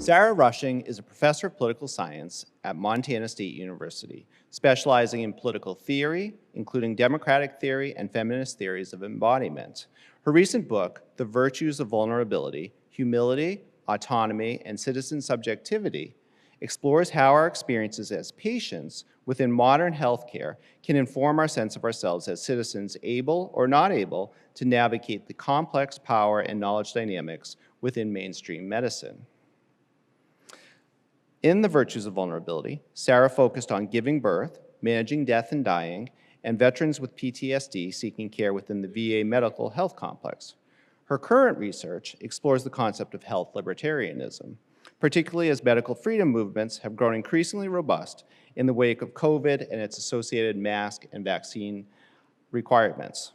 Sara Rushing is a professor of political science at Montana State University, specializing in political theory, including democratic theory and feminist theories of embodiment. Her recent book, The Virtues of Vulnerability, Humility, Autonomy, and Citizen Subjectivity, explores how our experiences as patients within modern healthcare can inform our sense of ourselves as citizens able or not able to navigate the complex power and knowledge dynamics within mainstream medicine. In The Virtues of Vulnerability, Sara focused on giving birth, managing death and dying, and veterans with PTSD seeking care within the VA medical health complex. Her current research explores the concept of health libertarianism, particularly as medical freedom movements have grown increasingly robust in the wake of COVID and its associated mask and vaccine requirements.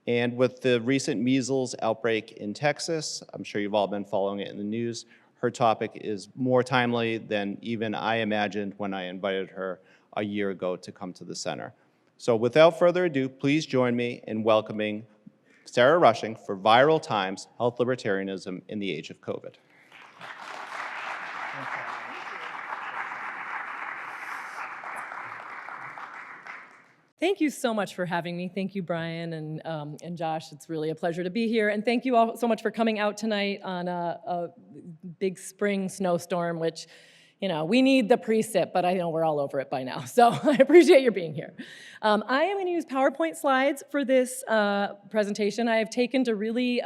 And with the recent measles outbreak in Texas, I'm sure you've all been following it in the news, her topic is more timely than even I imagined when I invited her a year ago to come to the center. So without further ado, please join me in welcoming Sara Rushing for Viral Times, Health Libertarianism in the Age of COVID. Thank you so much for having me. Thank you, Brian and Josh. It's really a pleasure to be here. And thank you all so much for coming out tonight on a big spring snowstorm, which, you know, we need the precip, but I know we're all over it by now. So I appreciate your being here. I am going to use PowerPoint slides for this presentation. I have taken to really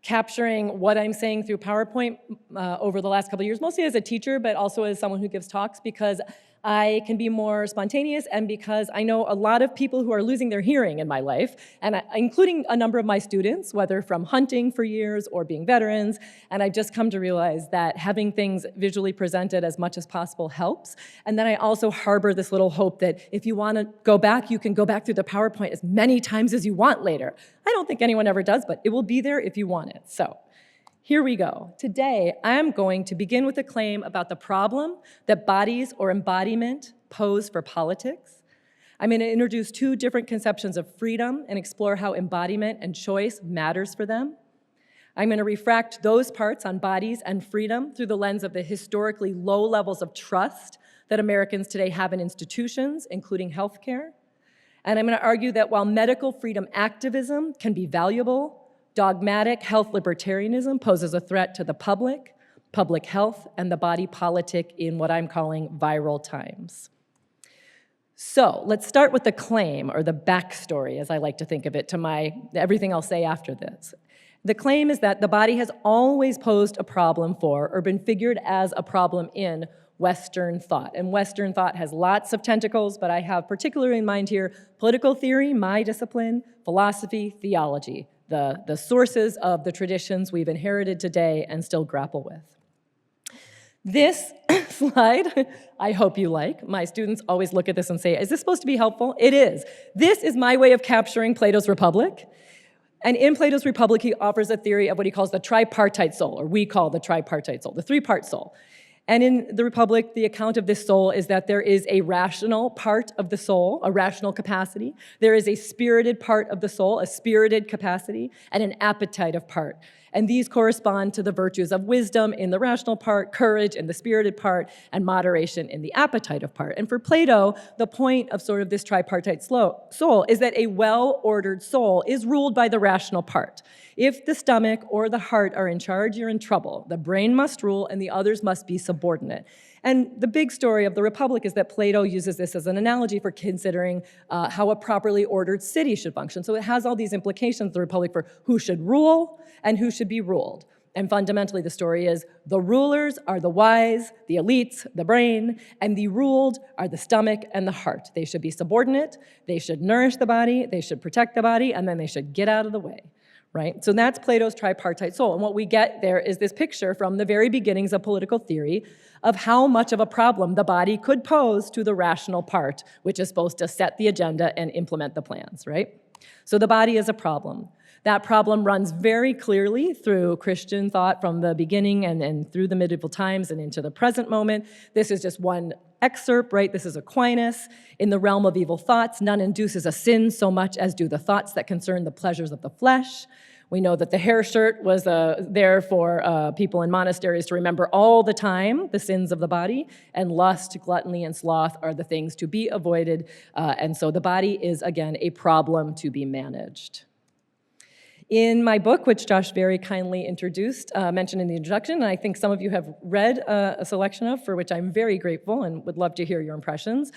capturing what I'm saying through PowerPoint over the last couple of years, mostly as a teacher, but also as someone who gives talks, because I can be more spontaneous and because I know a lot of people who are losing their hearing in my life, and including a number of my students, whether from hunting for years or being veterans, and I've just come to realize that having things visually presented as much as possible helps. And then I also harbor this little hope that if you want to go back, you can go back through the PowerPoint as many times as you want later. I don't think anyone ever does, but it will be there if you want it. So here we go. Today, I'm going to begin with a claim about the problem that bodies or embodiment pose for politics. I'm going to introduce two different conceptions of freedom and explore how embodiment and choice matters for them. I'm going to refract those parts on bodies and freedom through the lens of the historically low levels of trust that Americans today have in institutions, including healthcare. And I'm going to argue that while medical freedom activism can be valuable, dogmatic health libertarianism poses a threat to the public health, and the body politic in what I'm calling viral times. So let's start with the claim, or the backstory, as I like to think of it, to everything I'll say after this. The claim is that the body has always posed a problem for, or been figured as a problem in, Western thought. And Western thought has lots of tentacles, but I have particularly in mind here political theory, my discipline, philosophy, theology, the sources of the traditions we've inherited today and still grapple with. This slide, I hope you like. My students always look at this and say, is this supposed to be helpful? It is. This is my way of capturing Plato's Republic. And in Plato's Republic, he offers a theory of what he calls the tripartite soul, or we call the tripartite soul, the three-part soul. And in the Republic, the account of this soul is that there is a rational part of the soul, a rational capacity. There is a spirited part of the soul, a spirited capacity, and an appetitive part. And these correspond to the virtues of wisdom in the rational part, courage in the spirited part, and moderation in the appetitive part. And for Plato, the point of sort of this tripartite soul is that a well-ordered soul is ruled by the rational part. If the stomach or the heart are in charge, you're in trouble. The brain must rule and the others must be subordinate. And the big story of the Republic is that Plato uses this as an analogy for considering how a properly ordered city should function. So it has all these implications, the Republic, for who should rule and who should be ruled. And fundamentally, the story is the rulers are the wise, the elites, the brain, and the ruled are the stomach and the heart. They should be subordinate, they should nourish the body, they should protect the body, and then they should get out of the way. Right? So that's Plato's tripartite soul. And what we get there is this picture from the very beginnings of political theory of how much of a problem the body could pose to the rational part, which is supposed to set the agenda and implement the plans, right? So the body is a problem. That problem runs very clearly through Christian thought from the beginning and through the medieval times and into the present moment. This is just one excerpt, right? This is Aquinas. In the realm of evil thoughts, none induces a sin so much as do the thoughts that concern the pleasures of the flesh. We know that the hair shirt was there for people in monasteries to remember all the time the sins of the body, and lust, gluttony, and sloth are the things to be avoided. And so the body is, again, a problem to be managed. In my book, which Josh very kindly introduced, mentioned in the introduction, and I think some of you have read a selection of, for which I'm very grateful and would love to hear your impressions,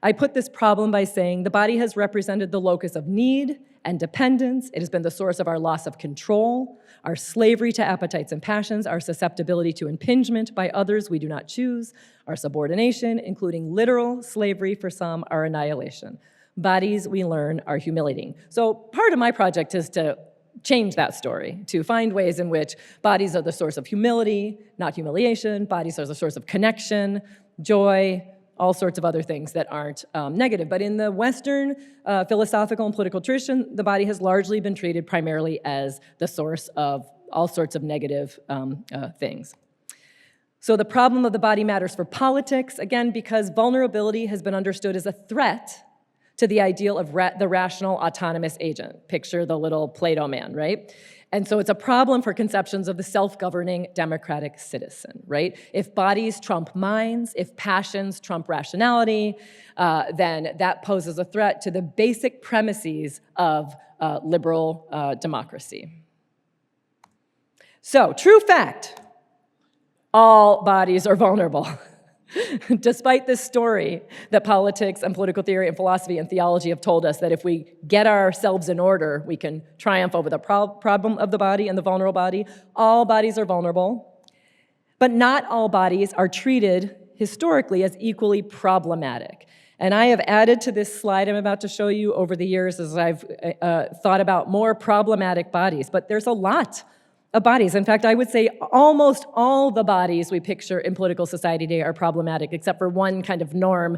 I put this problem by saying the body has represented the locus of need and dependence. It has been the source of our loss of control, our slavery to appetites and passions, our susceptibility to impingement by others we do not choose, our subordination, including literal slavery for some, our annihilation. Bodies, we learn, are humiliating. So part of my project is to change that story, to find ways in which bodies are the source of humility, not humiliation. Bodies are the source of connection, joy, all sorts of other things that aren't negative. But in the Western philosophical and political tradition, the body has largely been treated primarily as the source of all sorts of negative things. So the problem of the body matters for politics, again, because vulnerability has been understood as a threat to the ideal of the rational autonomous agent. Picture the little Play-Doh man, right? And so it's a problem for conceptions of the self-governing democratic citizen, right? If bodies trump minds, if passions trump rationality, then that poses a threat to the basic premises of liberal democracy. So, true fact, all bodies are vulnerable. Despite this story that politics and political theory and philosophy and theology have told us that if we get ourselves in order, we can triumph over the problem of the body and the vulnerable body, all bodies are vulnerable. But not all bodies are treated historically as equally problematic. And I have added to this slide I'm about to show you over the years as I've thought about more problematic bodies. But there's a lot of bodies. In fact, I would say almost all the bodies we picture in political society today are problematic, except for one kind of norm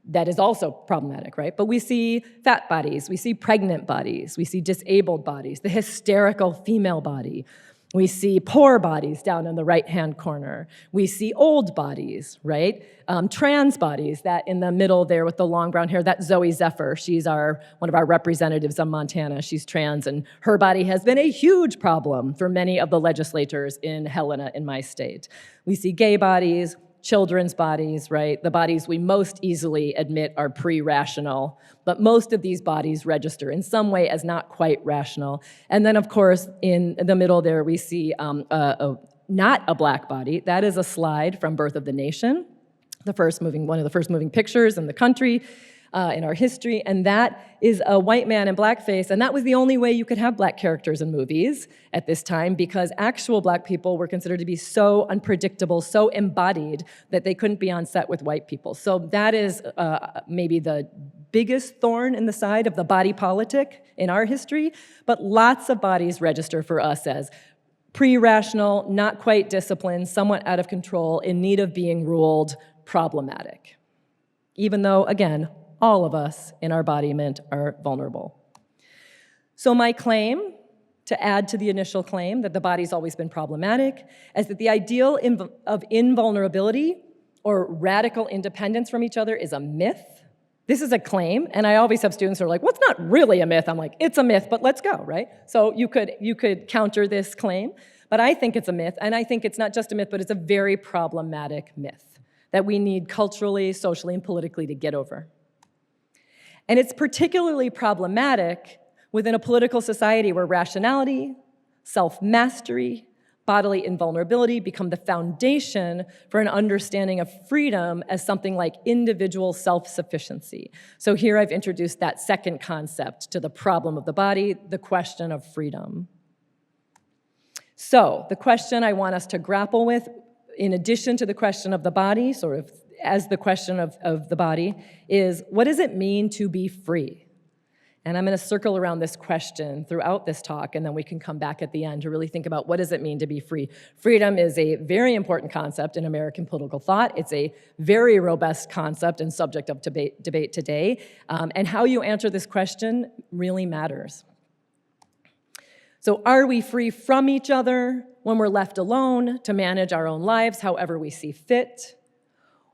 that is also problematic, right? But we see fat bodies, we see pregnant bodies, we see disabled bodies, the hysterical female body. We see poor bodies down in the right-hand corner. We see old bodies, right? Trans bodies, that in the middle there with the long brown hair, that's Zoe Zephyr. She's one of our representatives on Montana. She's trans, and her body has been a huge problem for many of the legislators in Helena, in my state. We see gay bodies, children's bodies, right? The bodies we most easily admit are pre-rational, but most of these bodies register in some way as not quite rational. And then, of course, in the middle there, we see not a black body. That is a slide from Birth of the Nation, one of the first moving pictures in the country, in our history, and that is a white man in blackface, and that was the only way you could have black characters in movies at this time, because actual black people were considered to be so unpredictable, so embodied, that they couldn't be on set with white people. So that is maybe the biggest thorn in the side of the body politic in our history, but lots of bodies register for us as pre-rational, not quite disciplined, somewhat out of control, in need of being ruled, problematic. Even though, again, all of us in our embodiment are vulnerable. So my claim, to add to the initial claim that the body's always been problematic, is that the ideal of invulnerability or radical independence from each other is a myth. This is a claim, and I always have students who are like, well, it's not really a myth. I'm like, it's a myth, but let's go, right? So you could counter this claim, but I think it's a myth, and I think it's not just a myth, but it's a very problematic myth that we need culturally, socially, and politically to get over. And it's particularly problematic within a political society where rationality, self-mastery, bodily invulnerability become the foundation for an understanding of freedom as something like individual self-sufficiency. So here I've introduced that second concept to the problem of the body, the question of freedom. So the question I want us to grapple with, in addition to the question of the body, sort of as the question of the body, is what does it mean to be free? And I'm going to circle around this question throughout this talk, and then we can come back at the end to really think about what does it mean to be free. Freedom is a very important concept in American political thought. It's a very robust concept and subject of debate today, and how you answer this question really matters. So are we free from each other when we're left alone to manage our own lives however we see fit?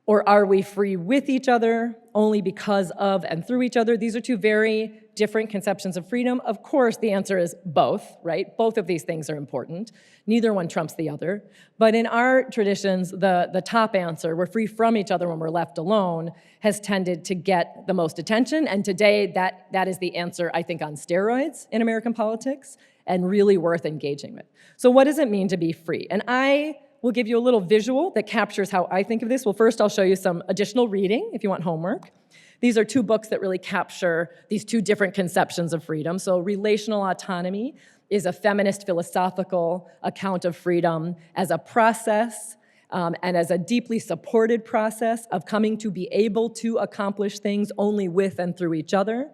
Or are we free with each other, only because of and through each other? These are two very different conceptions of freedom. Of course, the answer is both, right? Both of these things are important. Neither one trumps the other. But in our traditions, the top answer, we're free from each other when we're left alone, has tended to get the most attention. And today, that is the answer, I think, on steroids in American politics, and really worth engaging with. So what does it mean to be free? And I will give you a little visual that captures how I think of this. Well, first I'll show you some additional reading if you want homework. These are two books that really capture these two different conceptions of freedom. So Relational Autonomy is a feminist philosophical account of freedom as a process and as a deeply supported process of coming to be able to accomplish things only with and through each other.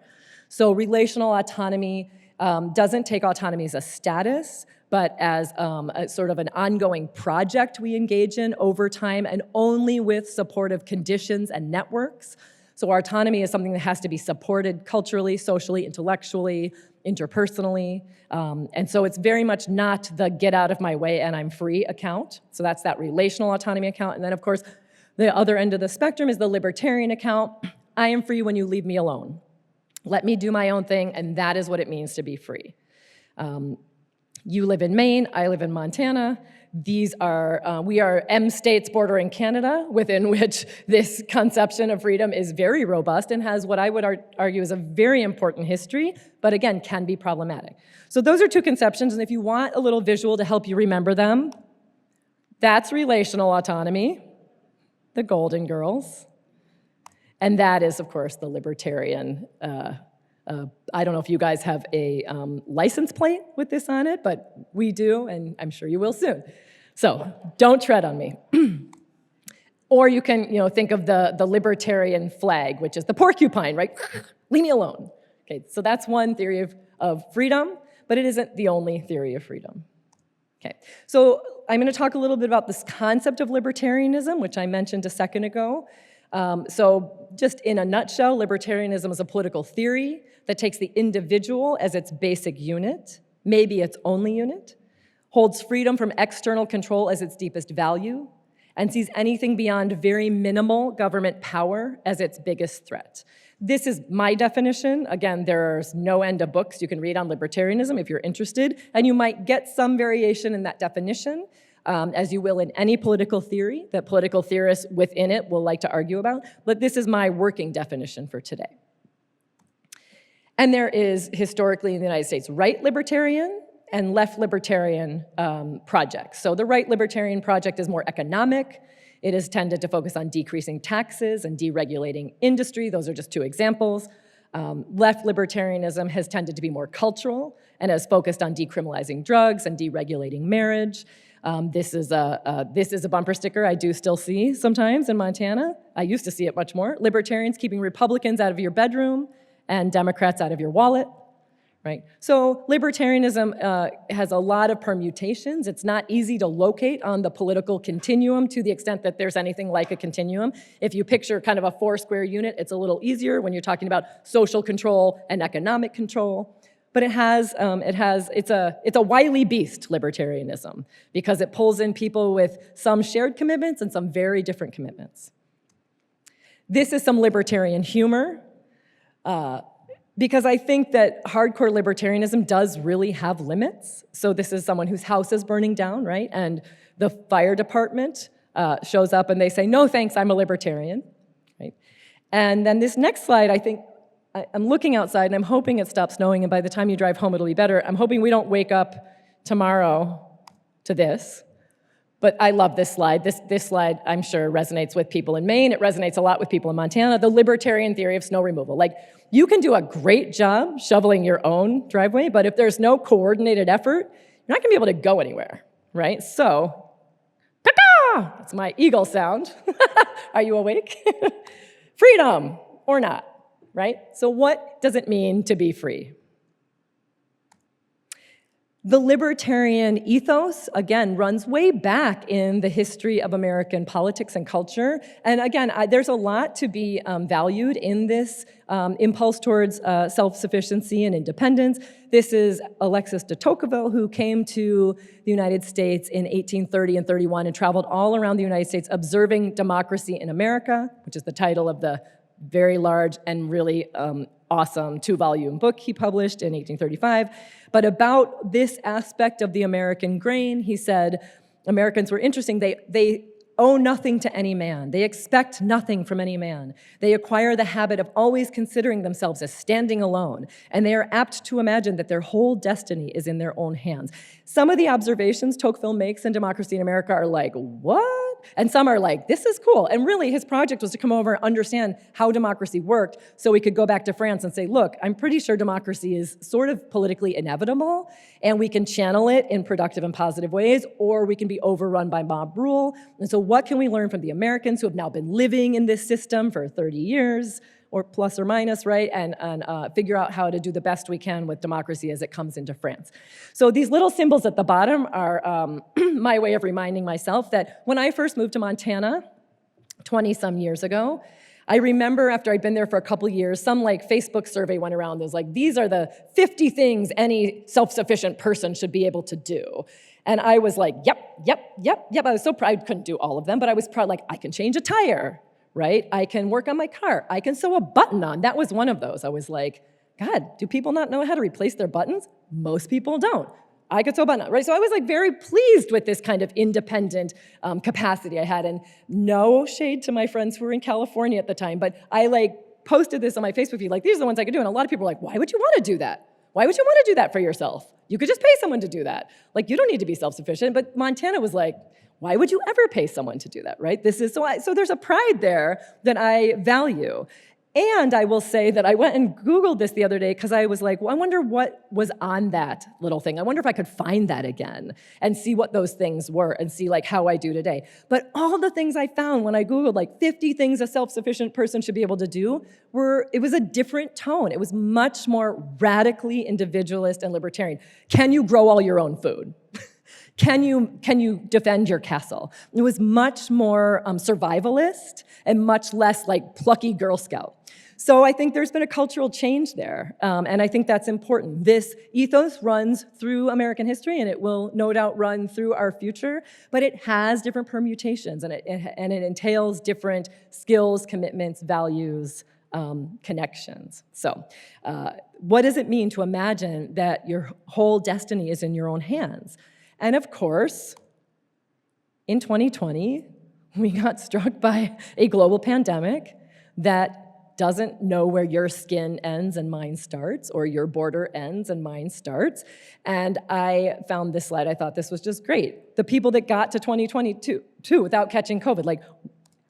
So relational autonomy doesn't take autonomy as a status, but as a sort of an ongoing project we engage in over time and only with supportive conditions and networks. So our autonomy is something that has to be supported culturally, socially, intellectually, interpersonally. And so it's very much not the get out of my way and I'm free account. So that's that relational autonomy account. And then of course, the other end of the spectrum is the libertarian account. I am free when you leave me alone. Let me do my own thing, and that is what it means to be free. You live in Maine, I live in Montana. These are, we are M states bordering Canada, within which this conception of freedom is very robust and has what I would argue is a very important history, but again, can be problematic. So those are two conceptions, and if you want a little visual to help you remember them, that's relational autonomy, the Golden Girls, and that is, of course, the libertarian. I don't know if you guys have a license plate with this on it, but we do, and I'm sure you will soon. So don't tread on me. Or you can, think of the libertarian flag, which is the porcupine, right? Leave me alone. Okay, so that's one theory of freedom, but it isn't the only theory of freedom. Okay, so I'm going to talk a little bit about this concept of libertarianism, which I mentioned a second ago. So just in a nutshell, libertarianism is a political theory that takes the individual as its basic unit, maybe its only unit, holds freedom from external control as its deepest value, and sees anything beyond very minimal government power as its biggest threat. This is my definition. Again, there's no end of books you can read on libertarianism if you're interested, and you might get some variation in that definition, as you will in any political theory that political theorists within it will like to argue about, but this is my working definition for today. And there is, historically in the United States, right libertarian and left libertarian projects. So the right libertarian project is more economic. It has tended to focus on decreasing taxes and deregulating industry. Those are just two examples. Left libertarianism has tended to be more cultural and has focused on decriminalizing drugs and deregulating marriage. This is a bumper sticker I do still see sometimes in Montana. I used to see it much more. Libertarians keeping Republicans out of your bedroom and Democrats out of your wallet, right? So libertarianism has a lot of permutations. It's not easy to locate on the political continuum to the extent that there's anything like a continuum. If you picture kind of a four-square unit, it's a little easier when you're talking about social control and economic control. But it's a wily beast, libertarianism, because it pulls in people with some shared commitments and some very different commitments. This is some libertarian humor, because I think that hardcore libertarianism does really have limits. So this is someone whose house is burning down, right? And the fire department shows up and they say, no thanks, I'm a libertarian, right? And then this next slide, I think, I'm looking outside and I'm hoping it stops snowing and by the time you drive home it'll be better. I'm hoping we don't wake up tomorrow to this. But I love this slide. This slide, I'm sure, resonates with people in Maine. It resonates a lot with people in Montana. The libertarian theory of snow removal. Like, you can do a great job shoveling your own driveway, but if there's no coordinated effort, you're not gonna be able to go anywhere, right? So, caw-caw! That's my eagle sound. Are you awake? Freedom or not, right? So what does it mean to be free? The libertarian ethos, again, runs way back in the history of American politics and culture. And again, there's a lot to be valued in this impulse towards self-sufficiency and independence. This is Alexis de Tocqueville, who came to the United States in 1830 and 31 and traveled all around the United States observing democracy in America, which is the title of the very large and really awesome 2-volume book he published in 1835. But about this aspect of the American grain, he said, Americans were interesting. They owe nothing to any man. They expect nothing from any man. They acquire the habit of always considering themselves as standing alone, and they are apt to imagine that their whole destiny is in their own hands. Some of the observations Tocqueville makes in Democracy in America are like, what? And some are like, this is cool. And really, his project was to come over and understand how democracy worked so we could go back to France and say, look, I'm pretty sure democracy is sort of politically inevitable, and we can channel it in productive and positive ways, or we can be overrun by mob rule. And so what can we learn from the Americans who have now been living in this system for 30 years, or plus or minus, right? And figure out how to do the best we can with democracy as it comes into France. So these little symbols at the bottom are my way of reminding myself that when I first moved to Montana 20-some years ago, I remember after I'd been there for a couple years, some like Facebook survey went around that was like, these are the 50 things any self-sufficient person should be able to do. And I was like, yep. I was so proud, I couldn't do all of them, but I was proud, like, I can change a tire, right? I can work on my car. I can sew a button on. That was one of those. I was like, God, do people not know how to replace their buttons? Most people don't. I could sew a button on, right? So I was like very pleased with this kind of independent capacity I had. And no shade to my friends who were in California at the time, but I like posted this on my Facebook feed, like, these are the ones I could do. And a lot of people were like, why would you want to do that? Why would you want to do that for yourself? You could just pay someone to do that. Like, you don't need to be self-sufficient. But Montana was like, why would you ever pay someone to do that, right? This is so there's a pride there that I value. And I will say that I went and Googled this the other day because I was like, well, I wonder what was on that little thing. I wonder if I could find that again and see what those things were and see like how I do today. But all the things I found when I Googled like 50 things a self-sufficient person should be able to do it was a different tone. It was much more radically individualist and libertarian. Can you grow all your own food? Can you defend your castle? It was much more survivalist and much less like plucky Girl Scout. So I think there's been a cultural change there, and I think that's important. This ethos runs through American history, and it will no doubt run through our future, but it has different permutations, and it entails different skills, commitments, values, connections. So what does it mean to imagine that your whole destiny is in your own hands? And of course, in 2020, we got struck by a global pandemic that doesn't know where your skin ends and mine starts, or your border ends and mine starts. And I found this slide. I thought this was just great. The people that got to 2022 without catching COVID, like,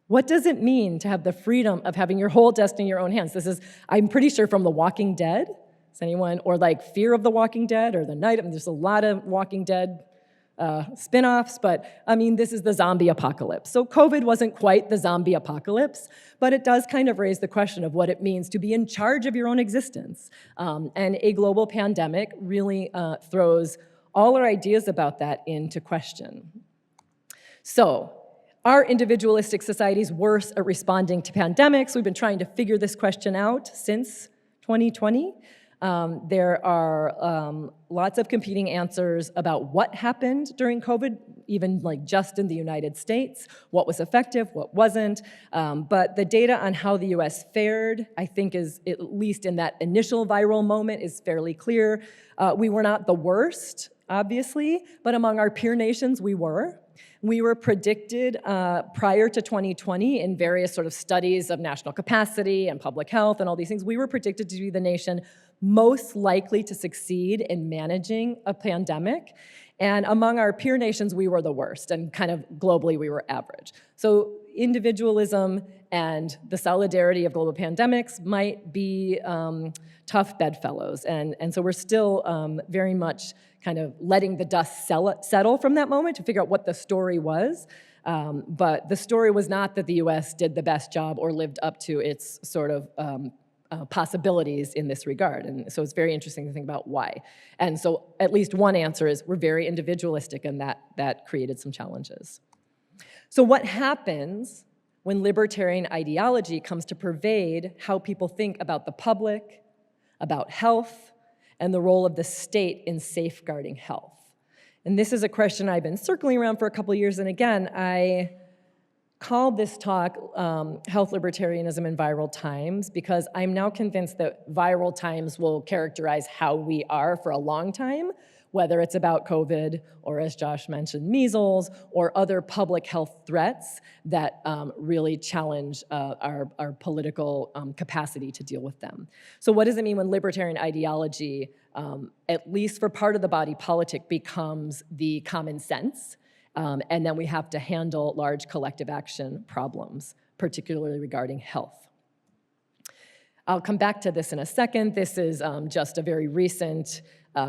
what does it mean to have the freedom of having your whole destiny in your own hands? This is, I'm pretty sure, from The Walking Dead. Is anyone, or like Fear of the Walking Dead, or The Night, I mean, there's a lot of Walking Dead spin-offs, but I mean, this is the zombie apocalypse. So COVID wasn't quite the zombie apocalypse, but it does kind of raise the question of what it means to be in charge of your own existence. And a global pandemic really throws all our ideas about that into question. So, are individualistic societies worse at responding to pandemics? We've been trying to figure this question out since 2020. There are lots of competing answers about what happened during COVID, even like just in the United States, what was effective, what wasn't. But the data on how the US fared, I think is, at least in that initial viral moment, is fairly clear. We were not the worst, obviously, but among our peer nations, we were. We were predicted prior to 2020 in various sort of studies of national capacity and public health and all these things, we were predicted to be the nation most likely to succeed in managing a pandemic. And among our peer nations, we were the worst, and kind of globally, we were average. So individualism and the solidarity of global pandemics might be tough bedfellows. And so we're still very much kind of letting the dust settle from that moment to figure out what the story was. But the story was not that the US did the best job or lived up to its sort of possibilities in this regard. And so it's very interesting to think about why. And so at least one answer is we're very individualistic, and that created some challenges. So what happens when libertarian ideology comes to pervade how people think about the public, about health, and the role of the state in safeguarding health? And this is a question I've been circling around for a couple of years, and again, I called this talk Health Libertarianism in Viral Times because I'm now convinced that viral times will characterize how we are for a long time, whether it's about COVID or, as Josh mentioned, measles or other public health threats that really challenge our political capacity to deal with them. So what does it mean when libertarian ideology, at least for part of the body politic, becomes the common sense? And then we have to handle large collective action problems, particularly regarding health. I'll come back to this in a second. This is just a very recent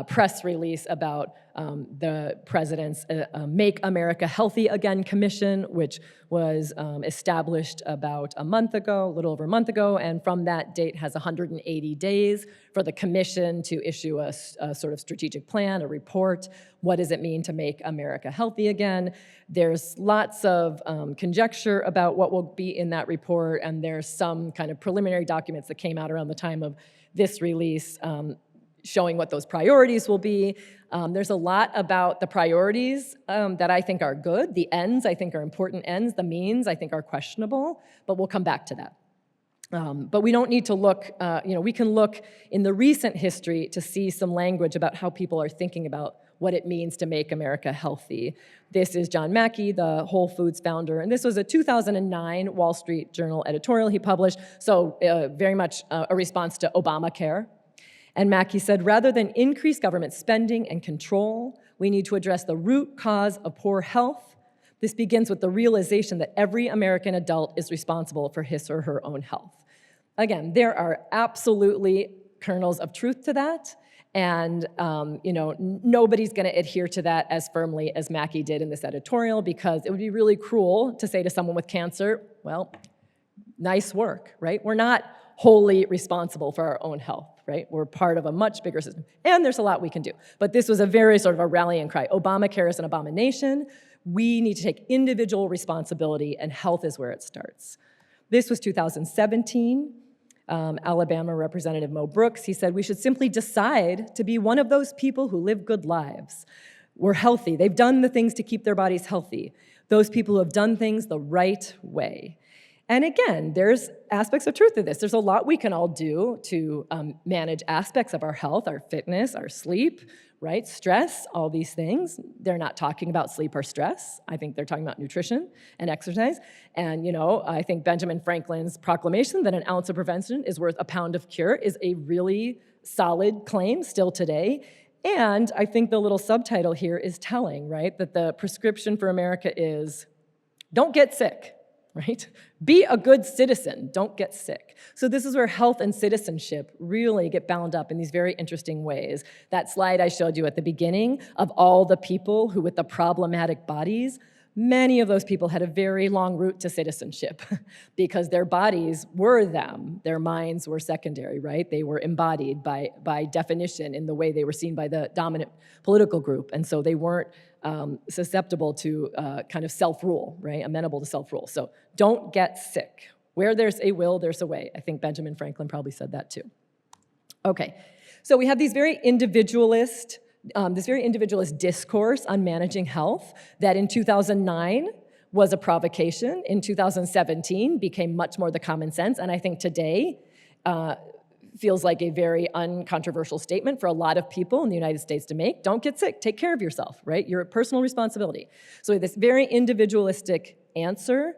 press release about the president's Make America Healthy Again Commission, which was established about a little over a month ago, and from that date has 180 days for the commission to issue a sort of strategic plan, a report. What does it mean to make America healthy again? There's lots of conjecture about what will be in that report, and there's some kind of preliminary documents that came out around the time of this release showing what those priorities will be. There's a lot about the priorities that I think are good. The ends, I think, are important ends. The means, I think, are questionable, but we'll come back to that. But we don't need to look, we can look in the recent history to see some language about how people are thinking about what it means to make America healthy. This is John Mackey, the Whole Foods founder, and this was a 2009 Wall Street Journal editorial he published, so very much a response to Obamacare. And Mackey said, rather than increase government spending and control, we need to address the root cause of poor health. This begins with the realization that every American adult is responsible for his or her own health. Again, there are absolutely kernels of truth to that, and nobody's going to adhere to that as firmly as Mackey did in this editorial, because it would be really cruel to say to someone with cancer, well, nice work, right? We're not wholly responsible for our own health, right? We're part of a much bigger system, and there's a lot we can do. But this was a very sort of a rallying cry. Obamacare is an abomination. We need to take individual responsibility, and health is where it starts. This was 2017. Alabama Representative Mo Brooks, he said, we should simply decide to be one of those people who live good lives. We're healthy. They've done the things to keep their bodies healthy. Those people who have done things the right way. And again, there's aspects of truth to this. There's a lot we can all do to manage aspects of our health, our fitness, our sleep, right? Stress, all these things. They're not talking about sleep or stress. I think they're talking about nutrition and exercise. And, I think Benjamin Franklin's proclamation that an ounce of prevention is worth a pound of cure is a really solid claim still today. And I think the little subtitle here is telling, right? That the prescription for America is, don't get sick. Right? Be a good citizen, don't get sick. So this is where health and citizenship really get bound up in these very interesting ways. That slide I showed you at the beginning of all the people who with the problematic bodies, many of those people had a very long route to citizenship because their bodies were them, their minds were secondary, right? They were embodied by definition in the way they were seen by the dominant political group, and so they weren't susceptible to kind of self-rule, right? Amenable to self-rule. So don't get sick. Where there's a will, there's a way. I think Benjamin Franklin probably said that too. Okay, so we have these very individualist, this very individualist discourse on managing health that in 2009 was a provocation, in 2017 became much more the common sense, and I think today feels like a very uncontroversial statement for a lot of people in the United States to make. Don't get sick, take care of yourself, right? Your personal responsibility. So this very individualistic answer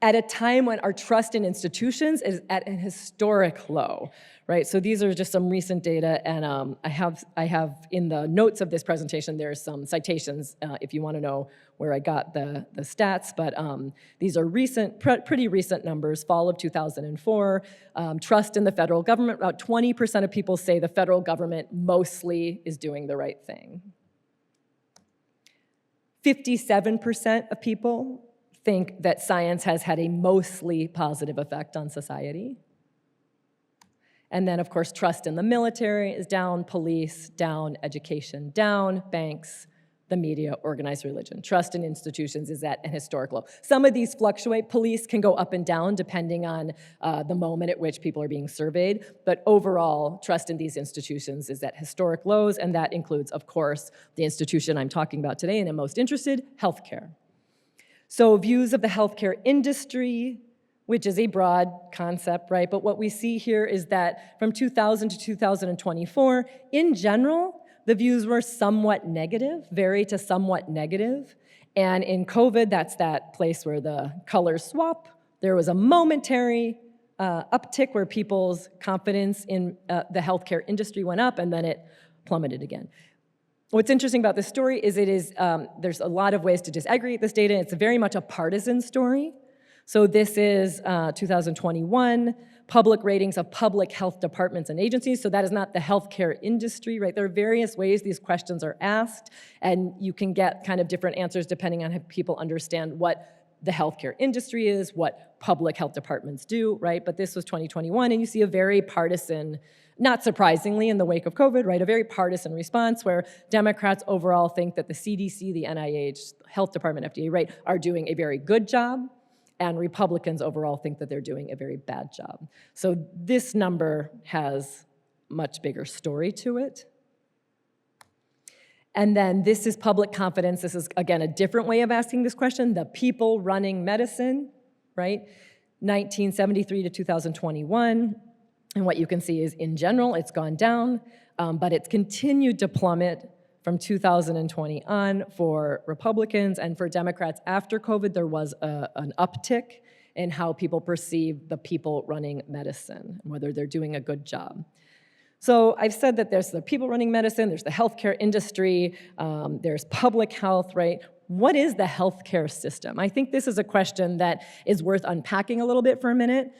at a time when our trust in institutions is at an historic low, right? So these are just some recent data, and I have in the notes of this presentation, there's some citations if you want to know where I got the stats, but these are recent, pretty recent numbers, fall of 2004. Trust in the federal government, about 20% of people say the federal government mostly is doing the right thing. 57% of people think that science has had a mostly positive effect on society. And then, of course, trust in the military is down, police down, education down, banks, the media, organized religion. Trust in institutions is at an historic low. Some of these fluctuate. Police can go up and down depending on the moment at which people are being surveyed. But overall, trust in these institutions is at historic lows, and that includes, of course, the institution I'm talking about today and I'm most interested, healthcare. So views of the healthcare industry, which is a broad concept, right? But what we see here is that from 2000 to 2024, in general, the views were somewhat negative, vary to somewhat negative. And in COVID, that's that place where the colors swap. There was a momentary uptick where people's confidence in the healthcare industry went up, and then it plummeted again. What's interesting about this story is there's a lot of ways to disaggregate this data. It's very much a partisan story. So this is 2021, public ratings of public health departments and agencies. So that is not the healthcare industry, right? There are various ways these questions are asked, and you can get kind of different answers depending on how people understand what the healthcare industry is, what public health departments do, right? But this was 2021, and you see a very partisan, not surprisingly in the wake of COVID, right? A very partisan response where Democrats overall think that the CDC, the NIH, Health Department, FDA, right, are doing a very good job, and Republicans overall think that they're doing a very bad job. So this number has much bigger story to it. And then this is public confidence. This is, again, a different way of asking this question. The people running medicine, right? 1973 to 2021. And what you can see is, in general, it's gone down, but it's continued to plummet from 2020 on for Republicans, and for Democrats after COVID, there was an uptick in how people perceive the people running medicine, whether they're doing a good job. So I've said that there's the people running medicine, there's the healthcare industry, there's public health, right? What is the healthcare system? I think this is a question that is worth unpacking a little bit for a minute,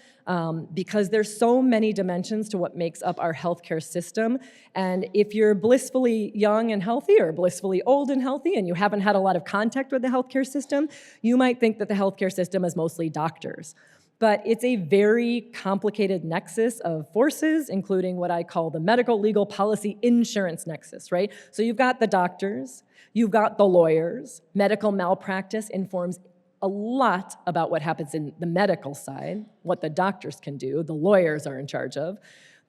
because there's so many dimensions to what makes up our healthcare system. And if you're blissfully young and healthy, or blissfully old and healthy, and you haven't had a lot of contact with the healthcare system, you might think that the healthcare system is mostly doctors. But it's a very complicated nexus of forces, including what I call the medical, legal, policy, insurance nexus, right? So you've got the doctors, you've got the lawyers. Medical malpractice informs a lot about what happens in the medical side, what the doctors can do, the lawyers are in charge of.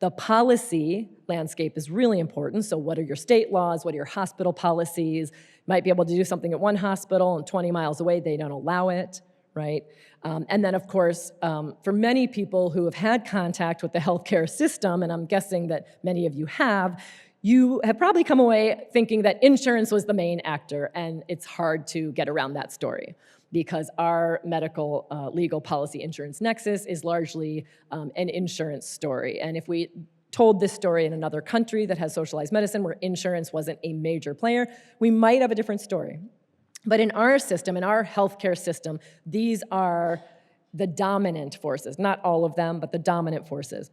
The policy landscape is really important. So what are your state laws? What are your hospital policies? You might be able to do something at one hospital, and 20 miles away, they don't allow it, right? And then, of course, for many people who have had contact with the healthcare system, and I'm guessing that many of you have probably come away thinking that insurance was the main actor, and it's hard to get around that story because our medical, legal, policy, insurance nexus is largely an insurance story. And if we told this story in another country that has socialized medicine where insurance wasn't a major player, we might have a different story. But in our system, in our healthcare system, these are the dominant forces, not all of them, but the dominant forces.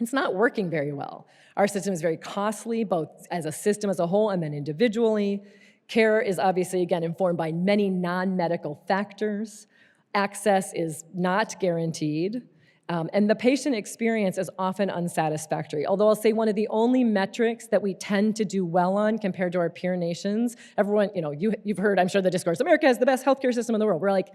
It's not working very well. Our system is very costly, both as a system as a whole and then individually. Care is obviously, again, informed by many non-medical factors. Access is not guaranteed. And the patient experience is often unsatisfactory. Although I'll say one of the only metrics that we tend to do well on compared to our peer nations, everyone, you've heard, I'm sure, the discourse, America has the best healthcare system in the world. We're like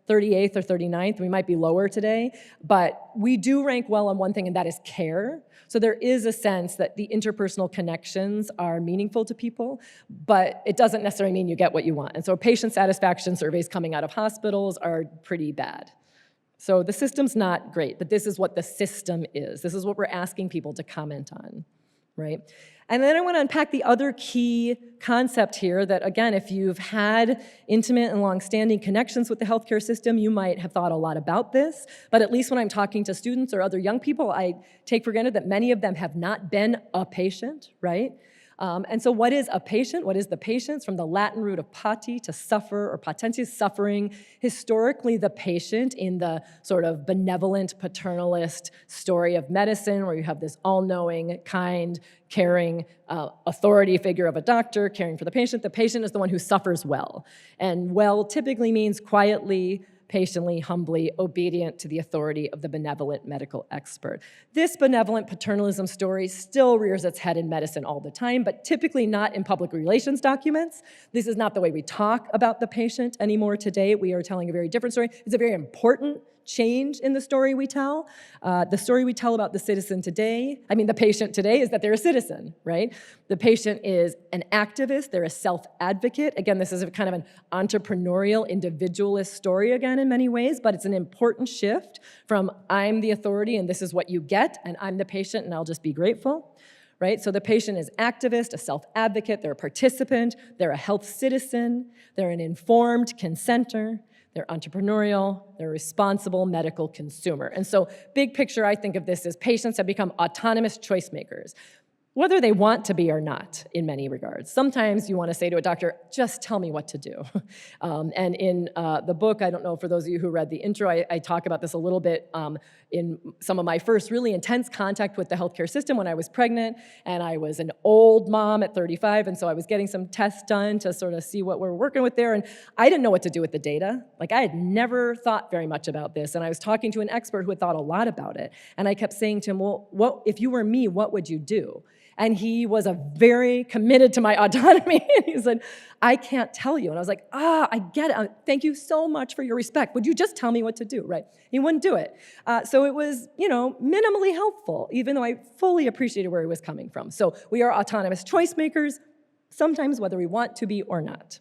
38th or 39th, we might be lower today, but we do rank well on one thing, and that is care. So there is a sense that the interpersonal connections are meaningful to people, but it doesn't necessarily mean you get what you want. And so patient satisfaction surveys coming out of hospitals are pretty bad. So the system's not great, but this is what the system is. This is what we're asking people to comment on, right? And then I want to unpack the other key concept here that, again, if you've had intimate and long-standing connections with the healthcare system, you might have thought a lot about this. But at least when I'm talking to students or other young people, I take for granted that many of them have not been a patient, right? And so what is a patient? What is the patient? It's from the Latin root of pati, to suffer, or patentius, suffering. Historically, the patient in the sort of benevolent, paternalist story of medicine, where you have this all-knowing, kind, caring authority figure of a doctor caring for the patient is the one who suffers well. And well typically means quietly, patiently, humbly, obedient to the authority of the benevolent medical expert. This benevolent paternalism story still rears its head in medicine all the time, but typically not in public relations documents. This is not the way we talk about the patient anymore today. We are telling a very different story. It's a very important change in the story we tell. The story we tell about the citizen today, the patient today, is that they're a citizen, right? The patient is an activist, they're a self-advocate. Again, this is a kind of an entrepreneurial, individualist story again in many ways, but it's an important shift from I'm the authority and this is what you get, and I'm the patient and I'll just be grateful. Right? So the patient is activist, a self-advocate, they're a participant, they're a health citizen, they're an informed consenter, they're entrepreneurial, they're a responsible medical consumer. And so big picture, I think of this as patients have become autonomous choice makers, whether they want to be or not, in many regards. Sometimes you want to say to a doctor, just tell me what to do. And in the book, I don't know, for those of you who read the intro, I talk about this a little bit in some of my first really intense contact with the healthcare system when I was pregnant, and I was an old mom at 35, and so I was getting some tests done to sort of see what we're working with there, and I didn't know what to do with the data. Like, I had never thought very much about this, and I was talking to an expert who had thought a lot about it, and I kept saying to him, well, if you were me, what would you do? And he was very committed to my autonomy. And he said, I can't tell you. And I was like, I get it. Thank you so much for your respect. Would you just tell me what to do, right? He wouldn't do it. So it was, minimally helpful, even though I fully appreciated where he was coming from. So we are autonomous choice makers, sometimes whether we want to be or not,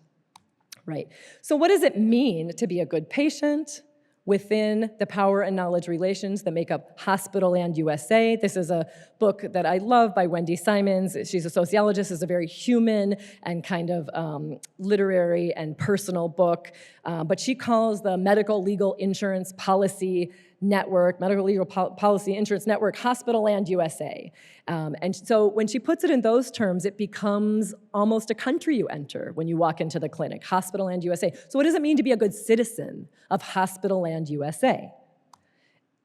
right? So what does it mean to be a good patient within the power and knowledge relations that make up Hospital-Land USA? This is a book that I love by Wendy Simons. She's a sociologist. It's a very human and kind of literary and personal book, but she calls the medical legal insurance policy network, medical legal policy insurance network, Hospital-Land USA. And so when she puts it in those terms, it becomes almost a country you enter when you walk into the clinic, Hospital-Land USA. So what does it mean to be a good citizen of Hospital-Land USA?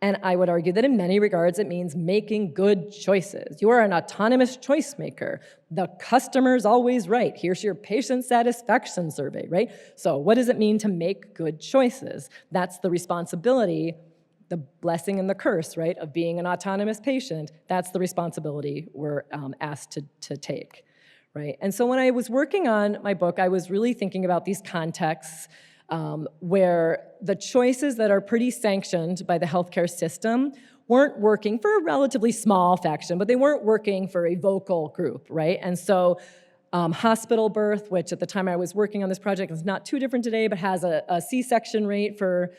And I would argue that in many regards, it means making good choices. You are an autonomous choice maker. The customer's always right. Here's your patient satisfaction survey, right? So what does it mean to make good choices? That's the responsibility, the blessing and the curse, right, of being an autonomous patient. That's the responsibility we're asked to take, right? And so when I was working on my book, I was really thinking about these contexts where the choices that are pretty sanctioned by the healthcare system weren't working for a relatively small faction, but they weren't working for a vocal group, right? And so hospital birth, which at the time I was working on this project is not too different today, but has a C-section rate for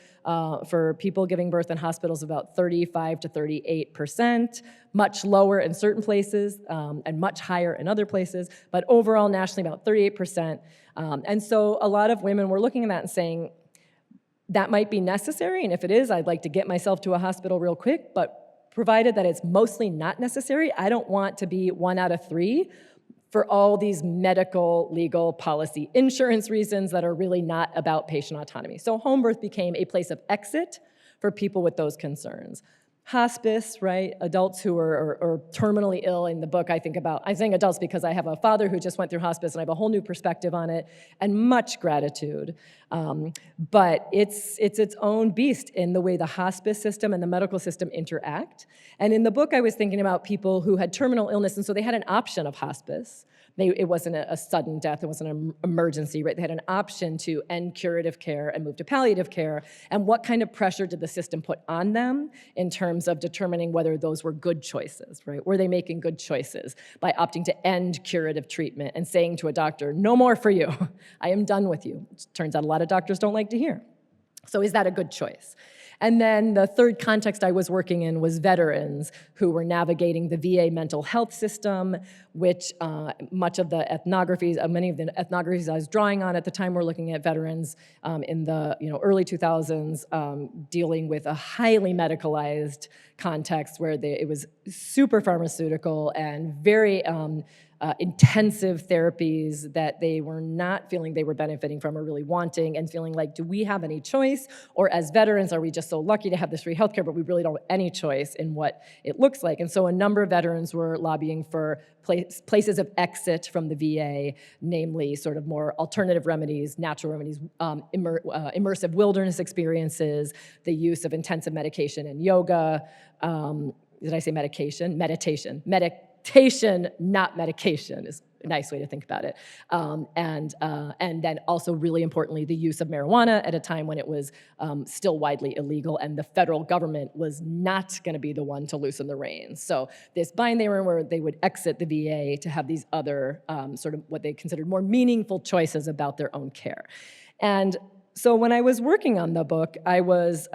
people giving birth in hospitals of about 35 to 38%, much lower in certain places and much higher in other places, but overall nationally about 38%. And so a lot of women were looking at that and saying, that might be necessary, and if it is, I'd like to get myself to a hospital real quick, but provided that it's mostly not necessary, I don't want to be 1 out of 3 for all these medical, legal, policy, insurance reasons that are really not about patient autonomy. So home birth became a place of exit for people with those concerns. Hospice, right? Adults who are terminally ill. In the book, I'm saying adults because I have a father who just went through hospice and I have a whole new perspective on it and much gratitude. But it's its own beast in the way the hospice system and the medical system interact. And in the book, I was thinking about people who had terminal illness, and so they had an option of hospice. It wasn't a sudden death, it wasn't an emergency, right? They had an option to end curative care and move to palliative care, and what kind of pressure did the system put on them in terms of determining whether those were good choices, right? Were they making good choices by opting to end curative treatment and saying to a doctor, no more for you, I am done with you? It turns out a lot of doctors don't like to hear. So is that a good choice? And then the third context I was working in was veterans who were navigating the VA mental health system, which many of the ethnographies I was drawing on at the time were looking at veterans in the early 2000s dealing with a highly medicalized context where it was super pharmaceutical and very intensive therapies that they were not feeling they were benefiting from or really wanting, and feeling like, do we have any choice? Or as veterans, are we just so lucky to have this free healthcare, but we really don't have any choice in what it looks like? And so a number of veterans were lobbying for places of exit from the VA, namely sort of more alternative remedies, natural remedies, immersive wilderness experiences, the use of intensive medication and yoga. Did I say medication? Meditation. Meditation, not medication, is a nice way to think about it. And then also, really importantly, the use of marijuana at a time when it was still widely illegal, and the federal government was not going to be the one to loosen the reins. So this binary where they would exit the VA to have these other sort of what they considered more meaningful choices about their own care. And so when I was working on the book, I was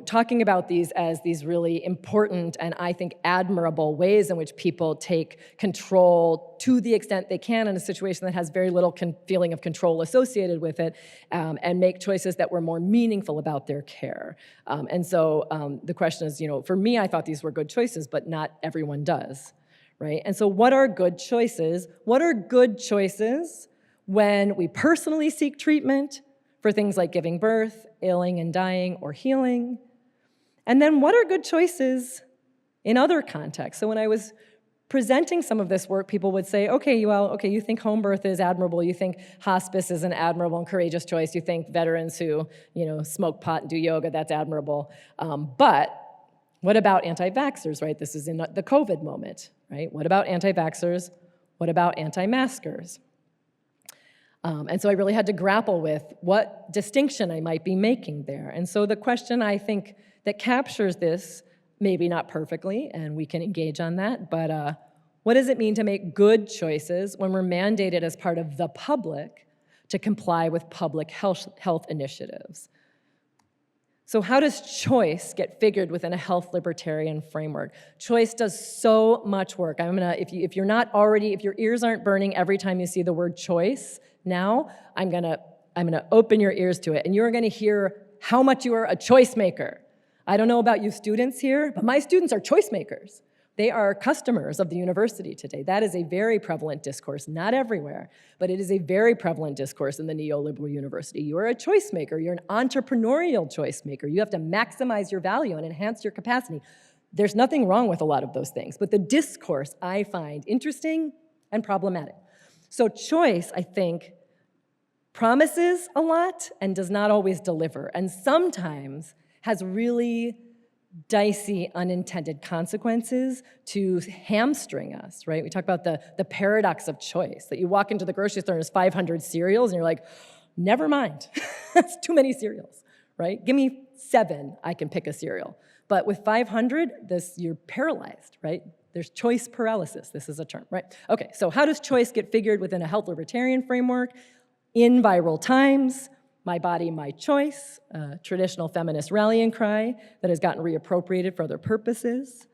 talking about these as these really important and I think admirable ways in which people take control to the extent they can in a situation that has very little feeling of control associated with it, and make choices that were more meaningful about their care. And so the question is, for me, I thought these were good choices, but not everyone does, right? And so what are good choices? What are good choices when we personally seek treatment for things like giving birth, ailing and dying, or healing? And then what are good choices in other contexts? So when I was presenting some of this work, people would say, okay, you think home birth is admirable, you think hospice is an admirable and courageous choice, you think veterans who, smoke pot and do yoga, that's admirable. But what about anti-vaxxers, right? This is in the COVID moment, right? What about anti-vaxxers? What about anti-maskers? And so I really had to grapple with what distinction I might be making there. And so the question I think that captures this, maybe not perfectly, and we can engage on that, but what does it mean to make good choices when we're mandated as part of the public to comply with public health initiatives? So how does choice get figured within a health libertarian framework? Choice does so much work. If your ears aren't burning every time you see the word choice, now I'm gonna open your ears to it, and you're gonna hear how much you are a choice maker. I don't know about you students here, but my students are choice makers. They are customers of the university today. That is a very prevalent discourse, not everywhere, but it is a very prevalent discourse in the neoliberal university. You are a choice maker. You're an entrepreneurial choice maker. You have to maximize your value and enhance your capacity. There's nothing wrong with a lot of those things, but the discourse I find interesting and problematic. So choice, I think, promises a lot and does not always deliver, and sometimes has really dicey unintended consequences to hamstring us, right? We talk about the paradox of choice, that you walk into the grocery store and there's 500 cereals and you're like, never mind, that's too many cereals, right? Give me 7, I can pick a cereal. But with 500, you're paralyzed, right? There's choice paralysis. This is a term, right? Okay, so how does choice get figured within a health libertarian framework? In viral times, my body, my choice, a traditional feminist rallying cry that has gotten reappropriated for other purposes.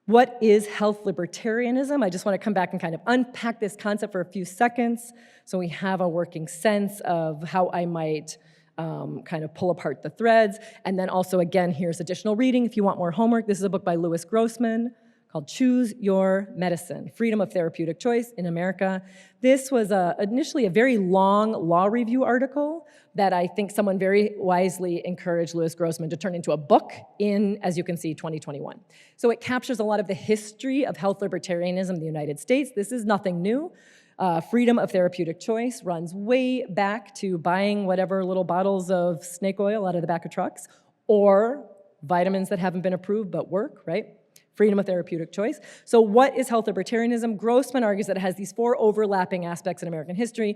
What is health libertarianism? I just want to come back and kind of unpack this concept for a few seconds so we have a working sense of how I might kind of pull apart the threads. And then also, again, here's additional reading if you want more homework. This is a book by Louis Grossman called Choose Your Medicine, Freedom of Therapeutic Choice in America. This was initially a very long law review article that I think someone very wisely encouraged Louis Grossman to turn into a book in, as you can see, 2021. So it captures a lot of the history of health libertarianism in the United States. This is nothing new. Freedom of therapeutic choice runs way back to buying whatever little bottles of snake oil out of the back of trucks, or vitamins that haven't been approved but work, right? Freedom of therapeutic choice. So what is health libertarianism? Grossman argues that it has these 4 overlapping aspects in American history.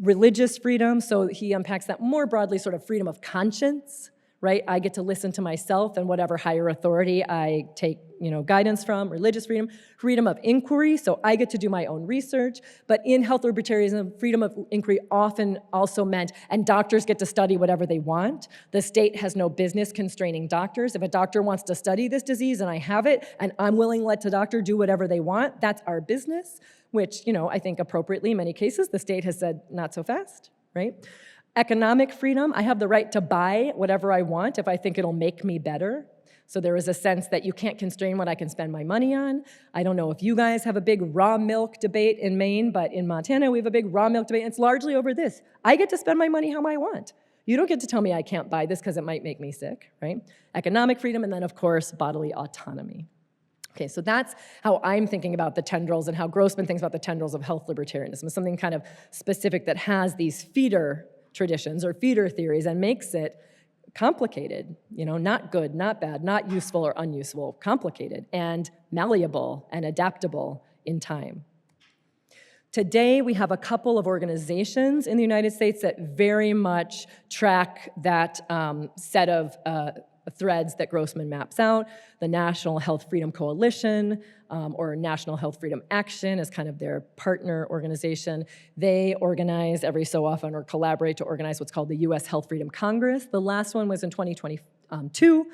Religious freedom, so he unpacks that more broadly, sort of freedom of conscience, right? I get to listen to myself and whatever higher authority I take, guidance from. Religious freedom, freedom of inquiry, so I get to do my own research. But in health libertarianism, freedom of inquiry often also meant, and doctors get to study whatever they want. The state has no business constraining doctors. If a doctor wants to study this disease and I have it, and I'm willing to let the doctor do whatever they want, that's our business, which, I think appropriately in many cases, the state has said, not so fast, right? Economic freedom, I have the right to buy whatever I want if I think it'll make me better. So there is a sense that you can't constrain what I can spend my money on. I don't know if you guys have a big raw milk debate in Maine, but in Montana we have a big raw milk debate, and it's largely over this. I get to spend my money how I want. You don't get to tell me I can't buy this because it might make me sick, right? Economic freedom, and then of course, bodily autonomy. Okay, so that's how I'm thinking about the tendrils and how Grossman thinks about the tendrils of health libertarianism, something kind of specific that has these feeder traditions or feeder theories and makes it complicated, not good, not bad, not useful or unuseful, complicated and malleable and adaptable in time. Today, we have a couple of organizations in the United States that very much track that set of threads that Grossman maps out. The National Health Freedom Coalition, or National Health Freedom Action is kind of their partner organization. They organize every so often or collaborate to organize what's called the U.S. Health Freedom Congress. The last one was in 2022.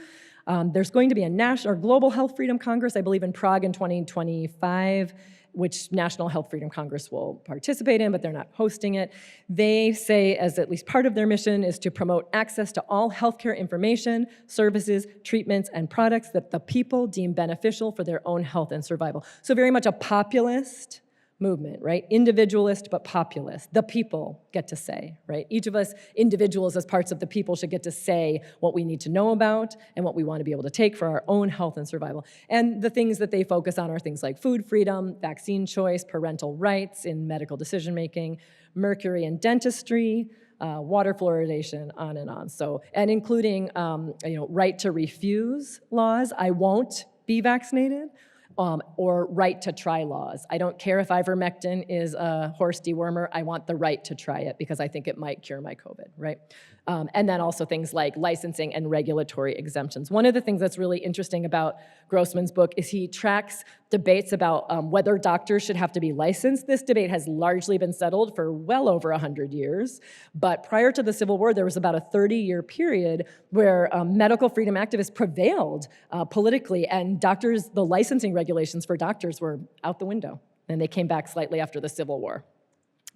There's going to be a national or global health freedom congress, I believe, in Prague in 2025, which National Health Freedom Congress will participate in, but they're not hosting it. They say, as at least part of their mission, is to promote access to all healthcare information, services, treatments, and products that the people deem beneficial for their own health and survival. So very much a populist movement, right? Individualist, but populist. The people get to say, right? Each of us individuals as parts of the people should get to say what we need to know about and what we want to be able to take for our own health and survival. And the things that they focus on are things like food freedom, vaccine choice, parental rights in medical decision-making, mercury in dentistry, water fluoridation, on and on. So, and including, right to refuse laws. I won't be vaccinated. Or right to try laws. I don't care if ivermectin is a horse dewormer. I want the right to try it because I think it might cure my COVID, right? And then also things like licensing and regulatory exemptions. One of the things that's really interesting about Grossman's book is he tracks debates about whether doctors should have to be licensed. This debate has largely been settled for well over 100 years. But prior to the Civil War, there was about a 30-year period where medical freedom activists prevailed politically, and the licensing regulations for doctors were out the window. And they came back slightly after the Civil War.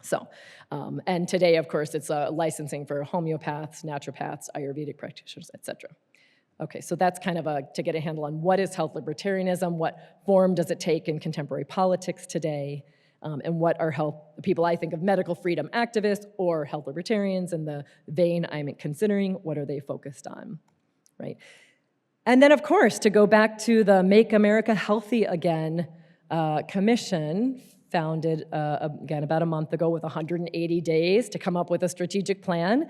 So, and today, of course, it's licensing for homeopaths, naturopaths, Ayurvedic practitioners, etc. Okay, so that's kind of to get a handle on what is health libertarianism, what form does it take in contemporary politics today, and what are the people I think of medical freedom activists or health libertarians in the vein I'm considering, what are they focused on, right? And then, of course, to go back to the Make America Healthy Again Commission, founded, again, about a month ago with 180 days to come up with a strategic plan.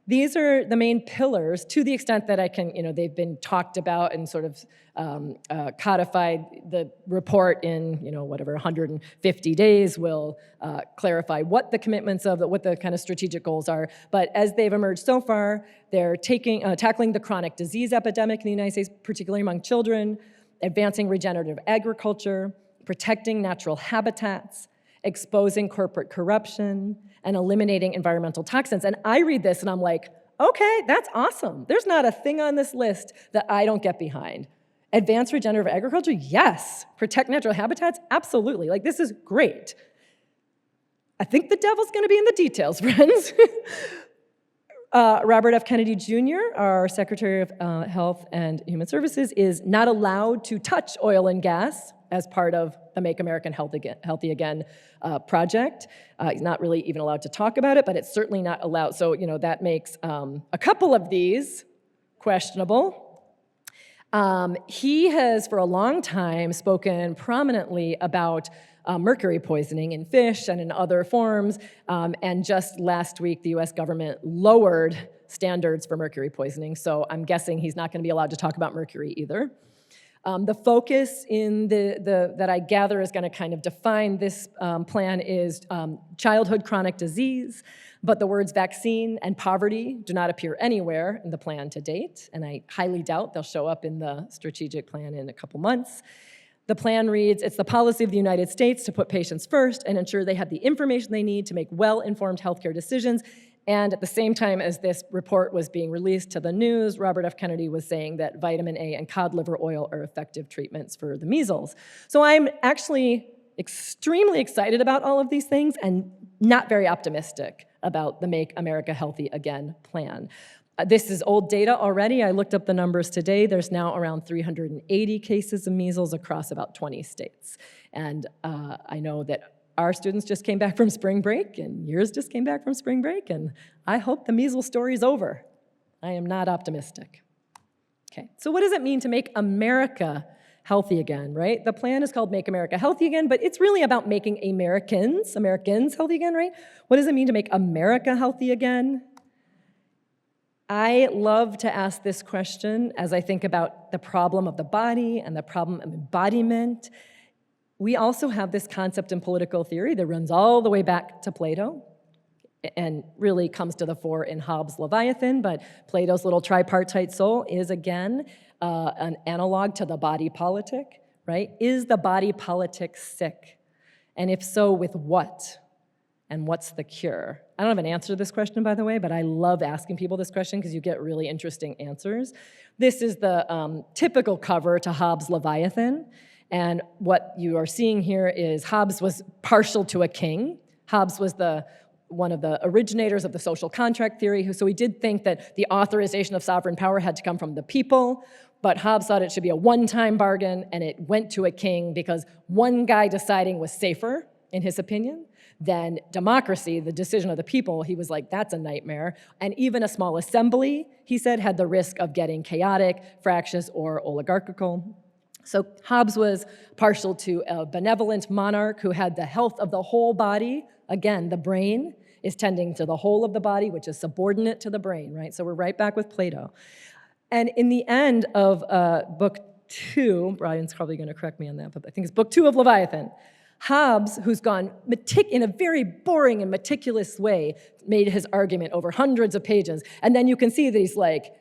These are the main pillars to the extent that I can, they've been talked about and sort of codified. The report in, 150 days will clarify what the commitments of, what the kind of strategic goals are. But as they've emerged so far, they're tackling the chronic disease epidemic in the United States, particularly among children, advancing regenerative agriculture, protecting natural habitats, exposing corporate corruption, and eliminating environmental toxins. And I read this and I'm like, okay, that's awesome. There's not a thing on this list that I don't get behind. Advance regenerative agriculture? Yes. Protect natural habitats? Absolutely. Like, this is great. I think the devil's gonna be in the details, friends. Robert F. Kennedy Jr., our Secretary of Health and Human Services, is not allowed to touch oil and gas as part of the Make America Healthy Again project. He's not really even allowed to talk about it, but it's certainly not allowed. So, that makes a couple of these questionable. He has, for a long time, spoken prominently about mercury poisoning in fish and in other forms, and just last week, the US government lowered standards for mercury poisoning, so I'm guessing he's not gonna be allowed to talk about mercury either. The focus in that I gather is gonna kind of define this plan is childhood chronic disease, but the words vaccine and poverty do not appear anywhere in the plan to date, and I highly doubt they'll show up in the strategic plan in a couple months. The plan reads, it's the policy of the United States to put patients first and ensure they have the information they need to make well-informed healthcare decisions. And at the same time as this report was being released to the news, Robert F. Kennedy was saying that vitamin A and cod liver oil are effective treatments for the measles. So I'm actually extremely excited about all of these things and not very optimistic about the Make America Healthy Again plan. This is old data already. I looked up the numbers today. There's now around 380 cases of measles across about 20 states. And I know that our students just came back from spring break, and yours just came back from spring break, and I hope the measles story is over. I am not optimistic. Okay, so what does it mean to make America healthy again, right? The plan is called Make America Healthy Again, but it's really about making Americans healthy again, right? What does it mean to make America healthy again? I love to ask this question as I think about the problem of the body and the problem of embodiment. We also have this concept in political theory that runs all the way back to Plato and really comes to the fore in Hobbes' Leviathan, but Plato's little tripartite soul is, again, an analog to the body politic, right? Is the body politic sick? And if so, with what? And what's the cure? I don't have an answer to this question, by the way, but I love asking people this question because you get really interesting answers. This is the typical cover to Hobbes' Leviathan. And what you are seeing here is Hobbes was partial to a king. Hobbes was one of the originators of the social contract theory, so he did think that the authorization of sovereign power had to come from the people, but Hobbes thought it should be a one-time bargain, and it went to a king because one guy deciding was safer, in his opinion, than democracy, the decision of the people. He was like, that's a nightmare. And even a small assembly, he said, had the risk of getting chaotic, fractious, or oligarchical. So Hobbes was partial to a benevolent monarch who had the health of the whole body. Again, the brain is tending to the whole of the body, which is subordinate to the brain, right? So we're right back with Plato. And in the end of book 2, Brian's probably going to correct me on that, but I think it's book 2 of Leviathan, Hobbes, who's gone in a very boring and meticulous way, made his argument over hundreds of pages. And then you can see that he's like,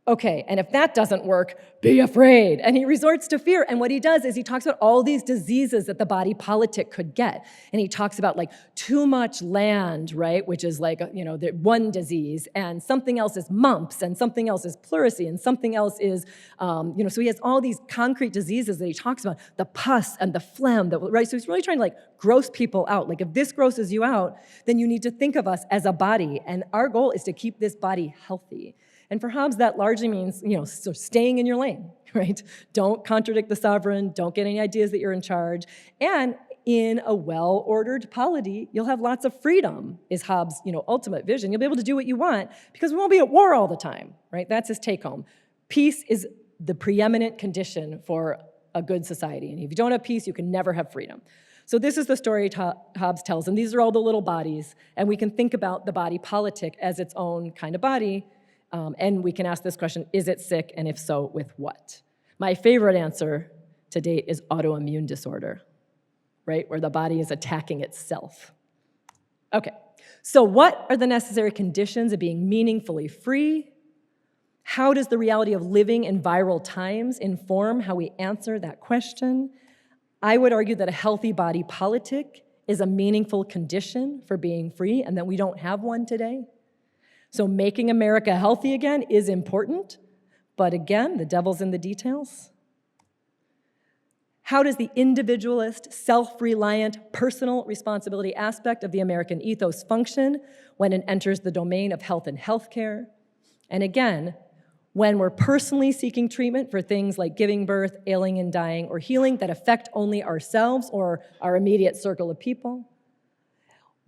okay, and if that doesn't work, be afraid. And he resorts to fear. And what he does is he talks about all these diseases that the body politic could get. And he talks about like too much land, right? Which is like, the one disease. And something else is mumps. And something else is pleurisy. And something else is, so he has all these concrete diseases that he talks about. The pus and the phlegm, right? So he's really trying to like gross people out. Like if this grosses you out, then you need to think of us as a body. And our goal is to keep this body healthy. And for Hobbes, that largely means, so staying in your lane, right? Don't contradict the sovereign. Don't get any ideas that you're in charge. And in a well-ordered polity, you'll have lots of freedom, is Hobbes' ultimate vision. You'll be able to do what you want because we won't be at war all the time, right? That's his take-home. Peace is the preeminent condition for a good society. And if you don't have peace, you can never have freedom. So this is the story Hobbes tells, and these are all the little bodies. And we can think about the body politic as its own kind of body. And we can ask this question, is it sick, and if so, with what? My favorite answer to date is autoimmune disorder, right, where the body is attacking itself. Okay, so what are the necessary conditions of being meaningfully free? How does the reality of living in viral times inform how we answer that question? I would argue that a healthy body politic is a meaningful condition for being free, and that we don't have one today. So making America healthy again is important, but again, the devil's in the details. How does the individualist, self-reliant, personal responsibility aspect of the American ethos function when it enters the domain of health and healthcare? And again, when we're personally seeking treatment for things like giving birth, ailing and dying, or healing that affect only ourselves or our immediate circle of people,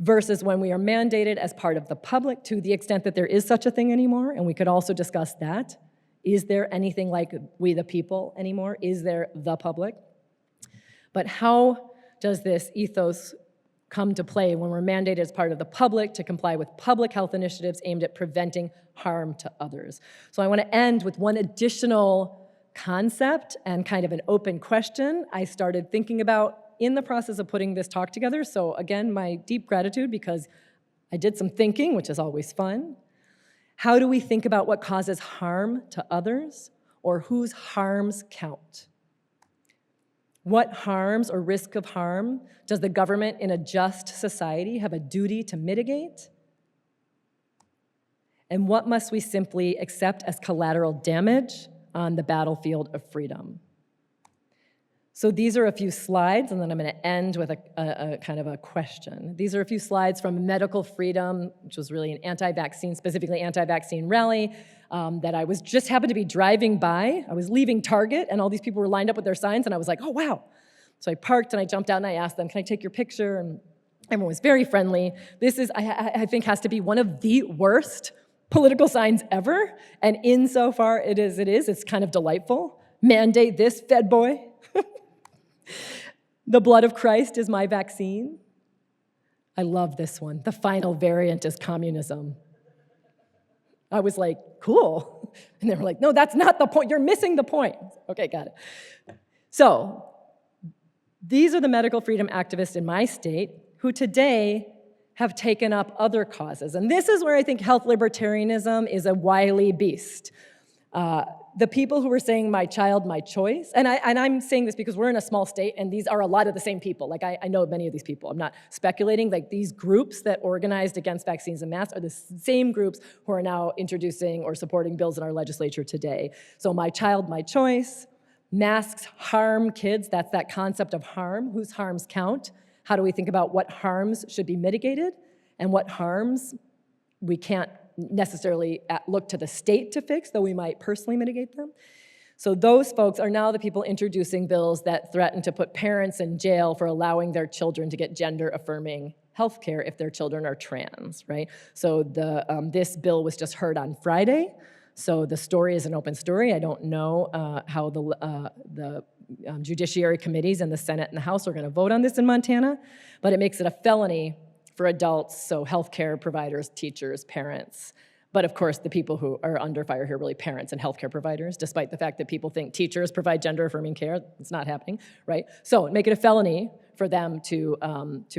versus when we are mandated as part of the public, to the extent that there is such a thing anymore, and we could also discuss that. Is there anything like we the people anymore? Is there the public? But how does this ethos come to play when we're mandated as part of the public to comply with public health initiatives aimed at preventing harm to others? So I want to end with one additional concept and kind of an open question I started thinking about in the process of putting this talk together. So again, my deep gratitude, because I did some thinking, which is always fun. How do we think about what causes harm to others, or whose harms count? What harms or risk of harm does the government in a just society have a duty to mitigate? And what must we simply accept as collateral damage on the battlefield of freedom? So these are a few slides, and then I'm going to end with a kind of a question. These are a few slides from Medical Freedom, which was really an anti-vaccine, specifically anti-vaccine rally that I was just happened to be driving by. I was leaving Target, and all these people were lined up with their signs, and I was like, oh, wow. So I parked, and I jumped out, and I asked them, can I take your picture? And everyone was very friendly. This is, I think, has to be one of the worst political signs ever, and insofar it's kind of delightful. Mandate this, Fed boy. The blood of Christ is my vaccine. I love this one. The final variant is communism. I was like, cool. And they were like, no, that's not the point. You're missing the point. Okay, got it. So these are the medical freedom activists in my state who today have taken up other causes. And this is where I think health libertarianism is a wily beast. The people who are saying my child, my choice, and I'm saying this because we're in a small state and these are a lot of the same people. Like I know many of these people. I'm not speculating. Like these groups that organized against vaccines and masks are the same groups who are now introducing or supporting bills in our legislature today. So my child, my choice, masks harm kids. That's that concept of harm. Whose harms count? How do we think about what harms should be mitigated and what harms we can't necessarily look to the state to fix, though we might personally mitigate them? So those folks are now the people introducing bills that threaten to put parents in jail for allowing their children to get gender-affirming health care if their children are trans, right? So this bill was just heard on Friday, so the story is an open story. I don't know how the judiciary committees in the Senate and the House are going to vote on this in Montana, but it makes it a felony for adults, so healthcare providers, teachers, parents. But of course, the people who are under fire here are really parents and healthcare providers, despite the fact that people think teachers provide gender-affirming care. It's not happening, right? So make it a felony for them to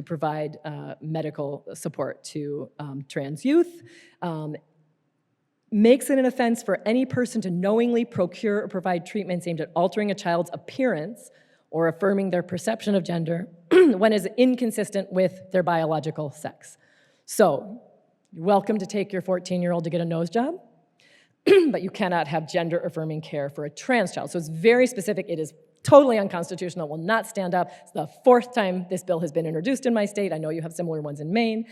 provide medical support to trans youth. Makes it an offense for any person to knowingly procure or provide treatments aimed at altering a child's appearance or affirming their perception of gender when is inconsistent with their biological sex. So, you're welcome to take your 14-year-old to get a nose job, but you cannot have gender-affirming care for a trans child. So it's very specific. It is totally unconstitutional. It will not stand up. It's the 4th time this bill has been introduced in my state. I know you have similar ones in Maine.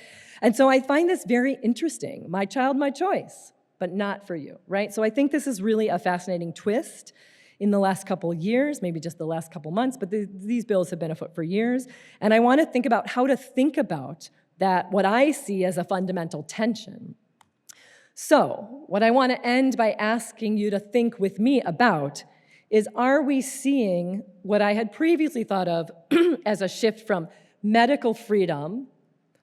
And so I find this very interesting. My child, my choice, but not for you, right? So I think this is really a fascinating twist in the last couple of years, maybe just the last couple months, but these bills have been afoot for years. And I want to think about how to think about that, what I see as a fundamental tension. So what I want to end by asking you to think with me about is, are we seeing what I had previously thought of as a shift from medical freedom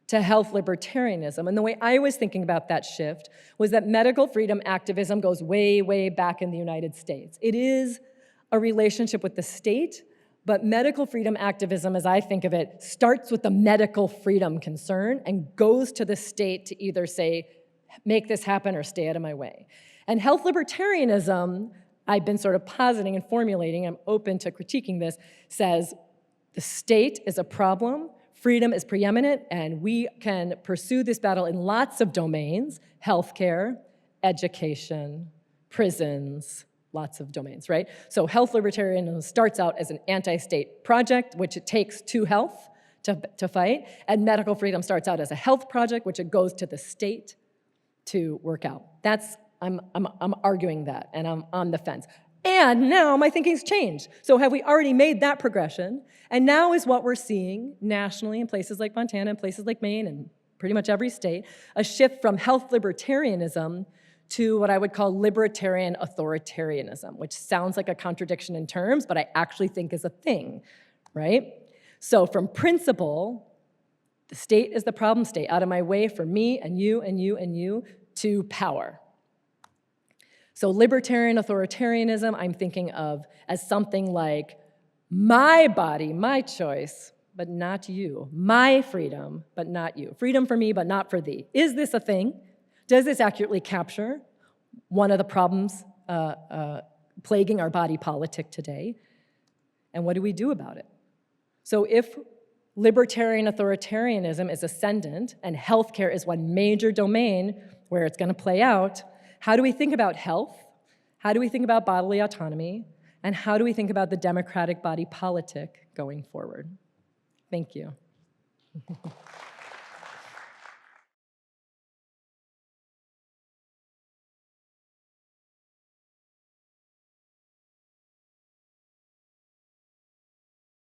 to health libertarianism? And the way I was thinking about that shift was that medical freedom activism goes way, way back in the United States. It is a relationship with the state, but medical freedom activism, as I think of it, starts with the medical freedom concern and goes to the state to either say, make this happen or stay out of my way. And health libertarianism, I've been sort of positing and formulating, I'm open to critiquing this, says the state is a problem, freedom is preeminent, and we can pursue this battle in lots of domains: healthcare, education, prisons, lots of domains, right? So health libertarianism starts out as an anti-state project, which it takes to health to fight, and medical freedom starts out as a health project, which it goes to the state to work out. I'm arguing that, and I'm on the fence. And now my thinking's changed. So have we already made that progression? And now is what we're seeing nationally in places like Montana and places like Maine and pretty much every state, a shift from health libertarianism to what I would call libertarian authoritarianism, which sounds like a contradiction in terms, but I actually think is a thing, right? So from principle, the state is the problem, stay out of my way, for me and you and you and you, to power. So libertarian authoritarianism, I'm thinking of as something like my body, my choice, but not you. My freedom, but not you. Freedom for me, but not for thee. Is this a thing? Does this accurately capture one of the problems plaguing our body politic today? And what do we do about it? So if libertarian authoritarianism is ascendant and healthcare is one major domain where it's going to play out, how do we think about health? How do we think about bodily autonomy? And how do we think about the democratic body politic going forward? Thank you.